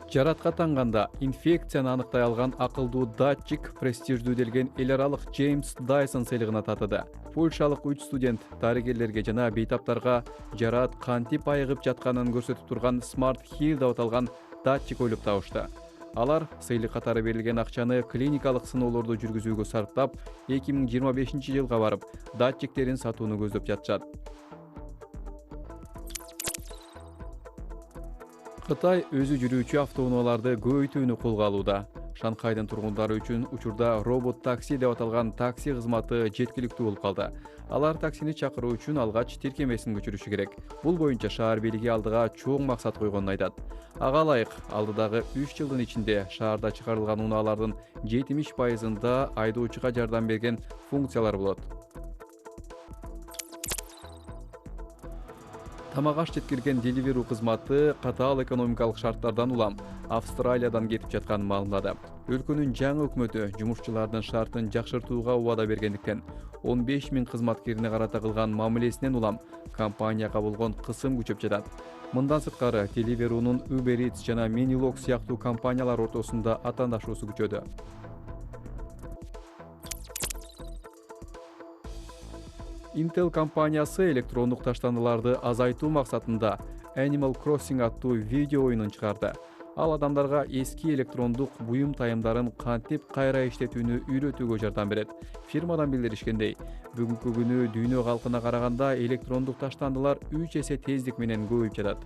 Жаратка танганда инфекцияны аныктай алган акылдуу датчик престиждүү делген эл аралык Джеймс Дайсон сыйлыгына татыды. Польшалык 3 студент дарыгерлерге жана бейтаптарга жараат кантип айыгып жатканын көрсөтүп турган Smart Heal деп аталган датчик ойлоп табышты. Алар сыйлык катары берилген акчаны клиникалык сыноолорду жүргүзүүгө сарптап, 2025-жылга барып, датчиктерин сатууну көздөп жатышат. Кытай өзү жүрүүчү автоунааларды көбөйтүүнү колго алууда. Шанхайдын тургундары үчүн учурда робот такси деп аталган такси кызматы жеткиликтүү болуп калды. Алар таксини чакыруу үчүн алгач тиркемесин көчүрүшү керек. Бул боюнча шаар бийлиги алдыга чоң максат койгонун айтат. Ага ылайык, алдыдагы 3 жылдын ичинде шаарда чыгарылган унаалардын 70%-ында айдоочуга жардам берген функциялар болот. Тамак аш жеткирген Deliveroo кызматы катаал экономикалык шарттардан улам Австралиядан кетип жатканын маалымдады. Өлкөнүн жаңы өкмөтү жумушчулардын шартын жакшыртууга убада бергендиктен 15 000 кызматкерине карата кылган мамилесинен улам компанияга болгон кысым күчөп жатат. Мындан сырткары Deliveroo'нун Uber Eats жана Menilog сыяктуу компаниялар ортосунда атаандашуусу күчөдү. Intel компаниясы электрондук таштандыларды азайтуу максатында Animal Crossing аттуу видео оюнун чыгарды. Ал адамдарга эски электрондук буюм тайымдарын кантип кайра иштетүүнү үйрөтүүгө жардам берет. Фирмадан билдиришкендей, бүгүнкү күнү дүйнө калкына караганда электрондук таштандылар 3 эсе тездик менен көбөйүп жатат.